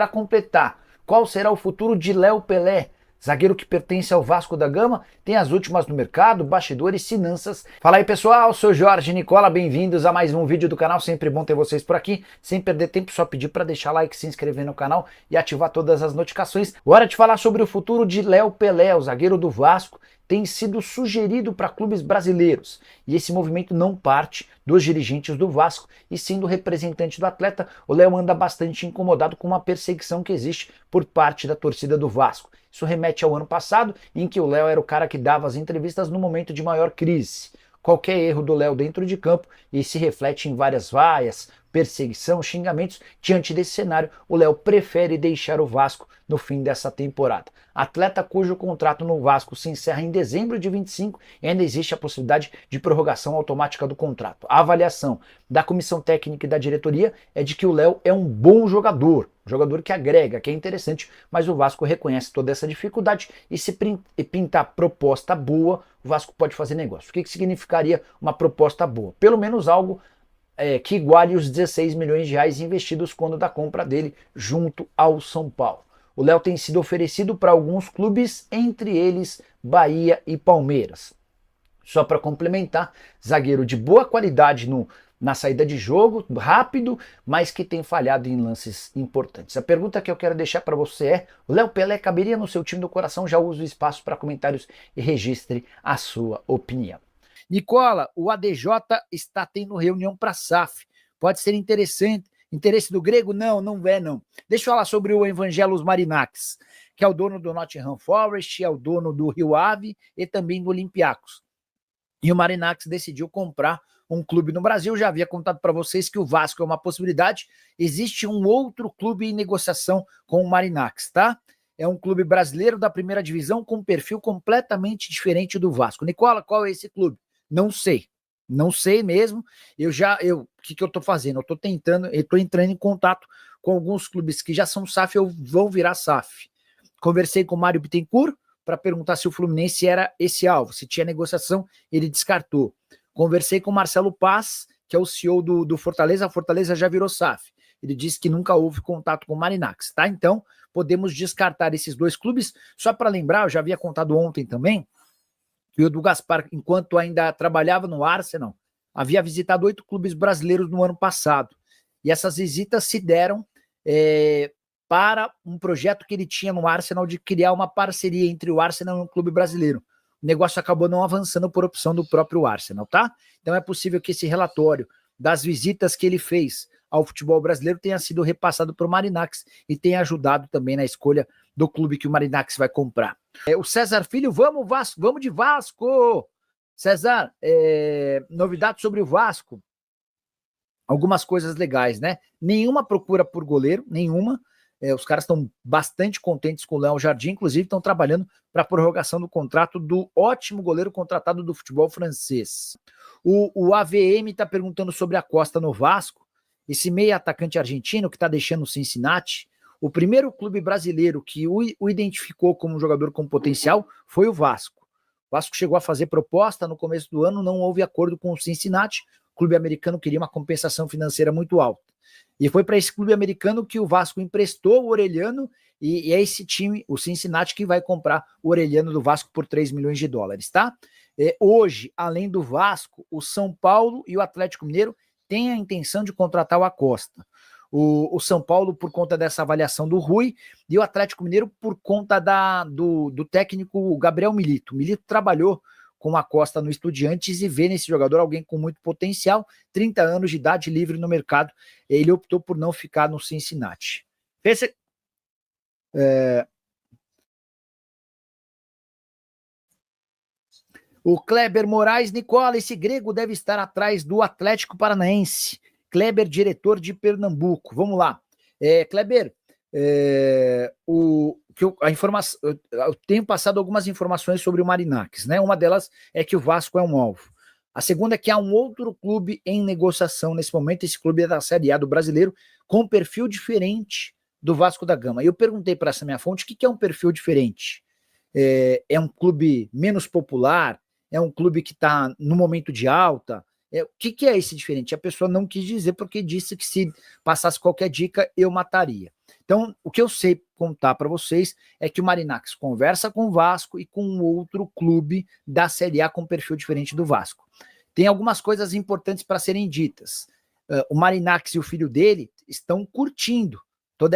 Para completar, qual será o futuro de Léo Pelé? Zagueiro que pertence ao Vasco da Gama, tem as últimas no mercado, bastidores, finanças. Fala aí pessoal, sou Jorge Nicola, bem-vindos a mais um vídeo do canal, sempre bom ter vocês por aqui. Sem perder tempo, só pedir para deixar like, se inscrever no canal e ativar todas as notificações. Hora de falar sobre o futuro de Léo Pelé, o zagueiro do Vasco, tem sido sugerido para clubes brasileiros. E esse movimento não parte dos dirigentes do Vasco, e sim do representante do atleta. O Léo anda bastante incomodado com uma perseguição que existe por parte da torcida do Vasco. Isso remete ao ano passado, em que o Léo era o cara que dava as entrevistas no momento de maior crise. Qualquer erro do Léo dentro de campo e se reflete em várias vaias, perseguição, xingamentos. Diante desse cenário, o Léo prefere deixar o Vasco no fim dessa temporada. Atleta cujo contrato no Vasco se encerra em dezembro de 25 e ainda existe a possibilidade de prorrogação automática do contrato. A avaliação da comissão técnica e da diretoria é de que o Léo é um bom jogador que agrega, que é interessante, mas o Vasco reconhece toda essa dificuldade e se pintar proposta boa, o Vasco pode fazer negócio. O que significaria uma proposta boa? Pelo menos algo que iguale os 16 milhões de reais investidos quando da compra dele junto ao São Paulo. O Léo tem sido oferecido para alguns clubes, entre eles Bahia e Palmeiras. Só para complementar, zagueiro de boa qualidade na saída de jogo, rápido, mas que tem falhado em lances importantes. A pergunta que eu quero deixar para você é: o Léo Pelé caberia no seu time do coração? Já usa o espaço para comentários e registre a sua opinião. Nicola, o ADJ está tendo reunião para SAF. Pode ser interessante. Interesse do grego? Não, não é não. Deixa eu falar sobre o Evangelos Marinakis, que é o dono do Nottingham Forest, é o dono do Rio Ave e também do Olympiacos. E o Marinakis decidiu comprar um clube no Brasil. Já havia contado para vocês que o Vasco é uma possibilidade. Existe um outro clube em negociação com o Marinakis, tá? É um clube brasileiro da primeira divisão com um perfil completamente diferente do Vasco. Nicola, qual é esse clube? Não sei. Não sei mesmo. O que eu tô fazendo? Eu tô entrando em contato com alguns clubes que já são SAF ou vão virar SAF. Conversei com o Mário Bittencourt para perguntar se o Fluminense era esse alvo, se tinha negociação, ele descartou. Conversei com o Marcelo Paz, que é o CEO do Fortaleza, a Fortaleza já virou SAF. Ele disse que nunca houve contato com o Marinakis, tá? Então, podemos descartar esses dois clubes. Só para lembrar, eu já havia contado ontem também, que o Edu Gaspar, enquanto ainda trabalhava no Arsenal, havia visitado 8 clubes brasileiros no ano passado. E essas visitas se deram para um projeto que ele tinha no Arsenal de criar uma parceria entre o Arsenal e um clube brasileiro. O negócio acabou não avançando por opção do próprio Arsenal, tá? Então é possível que esse relatório das visitas que ele fez ao futebol brasileiro tenha sido repassado para o Marinakis e tenha ajudado também na escolha do clube que o Marinakis vai comprar. O César Filho, vamos Vasco, vamos de Vasco! César, novidades sobre o Vasco. Algumas coisas legais, né? Nenhuma procura por goleiro, nenhuma. Os caras estão bastante contentes com o Léo Jardim, inclusive estão trabalhando para a prorrogação do contrato do ótimo goleiro contratado do futebol francês. O AVM está perguntando sobre a Costa no Vasco, esse meio atacante argentino que está deixando o Cincinnati. O primeiro clube brasileiro que o identificou como um jogador com potencial foi o Vasco. O Vasco chegou a fazer proposta no começo do ano, não houve acordo com o Cincinnati. O clube americano queria uma compensação financeira muito alta. E foi para esse clube americano que o Vasco emprestou o Orelhano, e é esse time, o Cincinnati, que vai comprar o Orelhano do Vasco por 3 milhões de dólares, tá? Hoje, além do Vasco, o São Paulo e o Atlético Mineiro têm a intenção de contratar o Acosta. O São Paulo por conta dessa avaliação do Rui e o Atlético Mineiro por conta do técnico Gabriel Milito. O Milito trabalhou com a Costa no Estudiantes e vê nesse jogador alguém com muito potencial, 30 anos de idade, livre no mercado. Ele optou por não ficar no Cincinnati. O Kleber Moraes, Nicola, esse grego deve estar atrás do Atlético Paranaense. Kleber, diretor de Pernambuco. Vamos lá. Kleber, eu tenho passado algumas informações sobre o Marinakis, né? Uma delas é que o Vasco é um alvo. A segunda é que há um outro clube em negociação nesse momento. Esse clube é da Série A do brasileiro, com um perfil diferente do Vasco da Gama. Eu perguntei para essa minha fonte o que é um perfil diferente. É um clube menos popular? É um clube que está no momento de alta? O que é esse diferente? A pessoa não quis dizer porque disse que se passasse qualquer dica, eu mataria. Então, o que eu sei contar para vocês é que o Marinacks conversa com o Vasco e com outro clube da Série A com perfil diferente do Vasco. Tem algumas coisas importantes para serem ditas. O Marinacks e o filho dele estão curtindo todo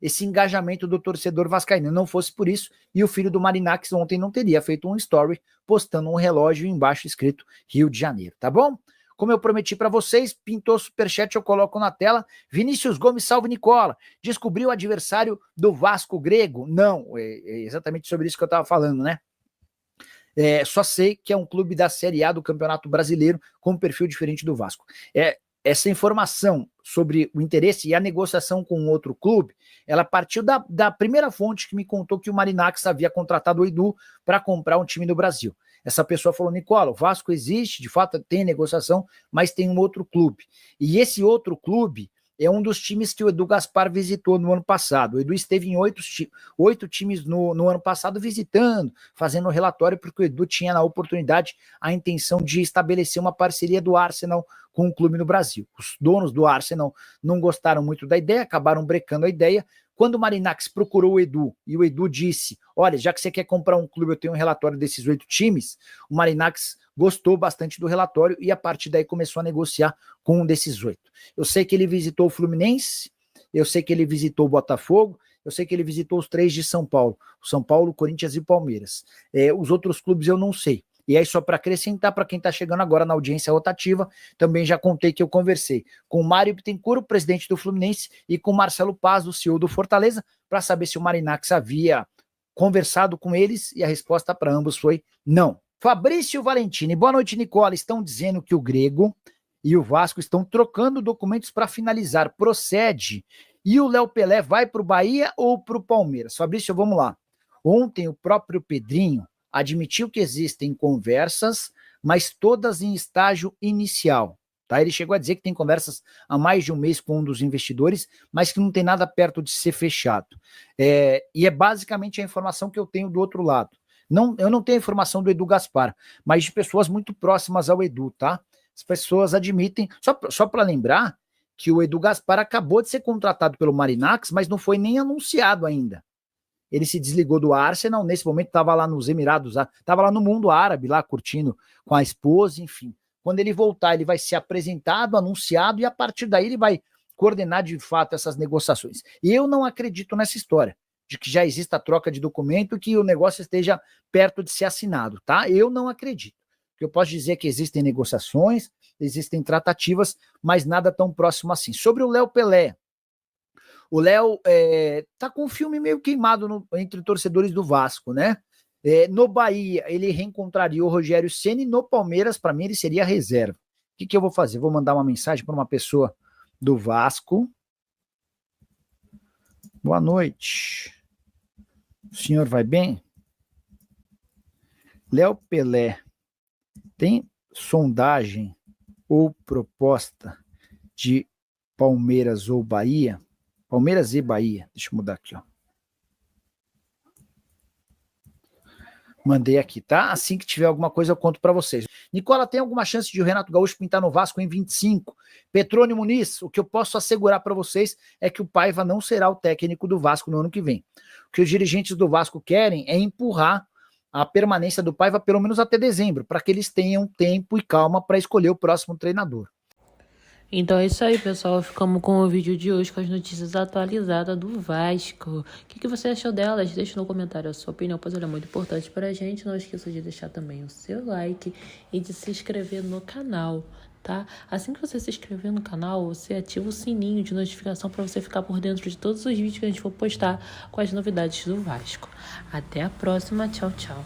esse engajamento do torcedor vascaíno. Não fosse por isso, e o filho do Marinacks ontem não teria feito um story postando um relógio embaixo escrito Rio de Janeiro, tá bom? Como eu prometi para vocês, pintou superchat, eu coloco na tela. Vinícius Gomes, salve Nicola. Descobriu o adversário do Vasco grego? Não, é exatamente sobre isso que eu estava falando, né? Só sei que é um clube da Série A do Campeonato Brasileiro com um perfil diferente do Vasco. Essa informação sobre o interesse e a negociação com outro clube, ela partiu da primeira fonte que me contou que o Marinacks havia contratado o Edu para comprar um time do Brasil. Essa pessoa falou, Nicola, o Vasco existe, de fato tem negociação, mas tem um outro clube. E esse outro clube é um dos times que o Edu Gaspar visitou no ano passado. O Edu esteve em 8 times no ano passado visitando, fazendo um relatório, porque o Edu tinha na oportunidade a intenção de estabelecer uma parceria do Arsenal com um clube no Brasil. Os donos do Arsenal não gostaram muito da ideia, acabaram brecando a ideia. Quando o Marinacks procurou o Edu e o Edu disse, olha, já que você quer comprar um clube, eu tenho um relatório desses 8 times, o Marinacks gostou bastante do relatório e a partir daí começou a negociar com um desses 8. Eu sei que ele visitou o Fluminense, eu sei que ele visitou o Botafogo, eu sei que ele visitou os 3 de São Paulo, o São Paulo, Corinthians e Palmeiras. Os outros clubes eu não sei. E aí, só para acrescentar, para quem está chegando agora na audiência rotativa, também já contei que eu conversei com o Mário Bittencourt, o presidente do Fluminense, e com o Marcelo Paz, o CEO do Fortaleza, para saber se o Marinacks havia conversado com eles, e a resposta para ambos foi não. Fabrício Valentini, boa noite, Nicola. Estão dizendo que o Grego e o Vasco estão trocando documentos para finalizar. Procede? E o Léo Pelé vai para o Bahia ou para o Palmeiras? Fabrício, vamos lá. Ontem o próprio Pedrinho admitiu que existem conversas, mas todas em estágio inicial. Tá? Ele chegou a dizer que tem conversas há mais de um mês com um dos investidores, mas que não tem nada perto de ser fechado. E é basicamente a informação que eu tenho do outro lado. Eu não tenho a informação do Edu Gaspar, mas de pessoas muito próximas ao Edu, tá? As pessoas admitem, só para lembrar que o Edu Gaspar acabou de ser contratado pelo Marinacks, mas não foi nem anunciado ainda. Ele se desligou do Arsenal, nesse momento estava lá nos Emirados, estava lá no mundo árabe, lá curtindo com a esposa, enfim. Quando ele voltar, ele vai ser apresentado, anunciado, e a partir daí ele vai coordenar de fato essas negociações. E eu não acredito nessa história, de que já exista a troca de documento e que o negócio esteja perto de ser assinado, tá? Eu não acredito. O que eu posso dizer é que existem negociações, existem tratativas, mas nada tão próximo assim. Sobre o Léo Pelé, o Léo tá com um filme meio queimado entre torcedores do Vasco, né? No Bahia, ele reencontraria o Rogério Ceni. No Palmeiras, para mim, ele seria reserva. O que eu vou fazer? Vou mandar uma mensagem para uma pessoa do Vasco. Boa noite. O senhor vai bem? Léo Pelé, tem sondagem ou proposta de Palmeiras ou Bahia? Palmeiras e Bahia. Deixa eu mudar aqui, ó. Mandei aqui, tá? Assim que tiver alguma coisa eu conto para vocês. Nicola, tem alguma chance de o Renato Gaúcho pintar no Vasco em 25? Petrone Muniz, o que eu posso assegurar para vocês é que o Paiva não será o técnico do Vasco no ano que vem. O que os dirigentes do Vasco querem é empurrar a permanência do Paiva pelo menos até dezembro, para que eles tenham tempo e calma para escolher o próximo treinador. Então é isso aí, pessoal. Ficamos com o vídeo de hoje com as notícias atualizadas do Vasco. O que você achou delas? Deixa no comentário a sua opinião, pois ela é muito importante para a gente. Não esqueça de deixar também o seu like e de se inscrever no canal, tá? Assim que você se inscrever no canal, você ativa o sininho de notificação para você ficar por dentro de todos os vídeos que a gente for postar com as novidades do Vasco. Até a próxima. Tchau, tchau.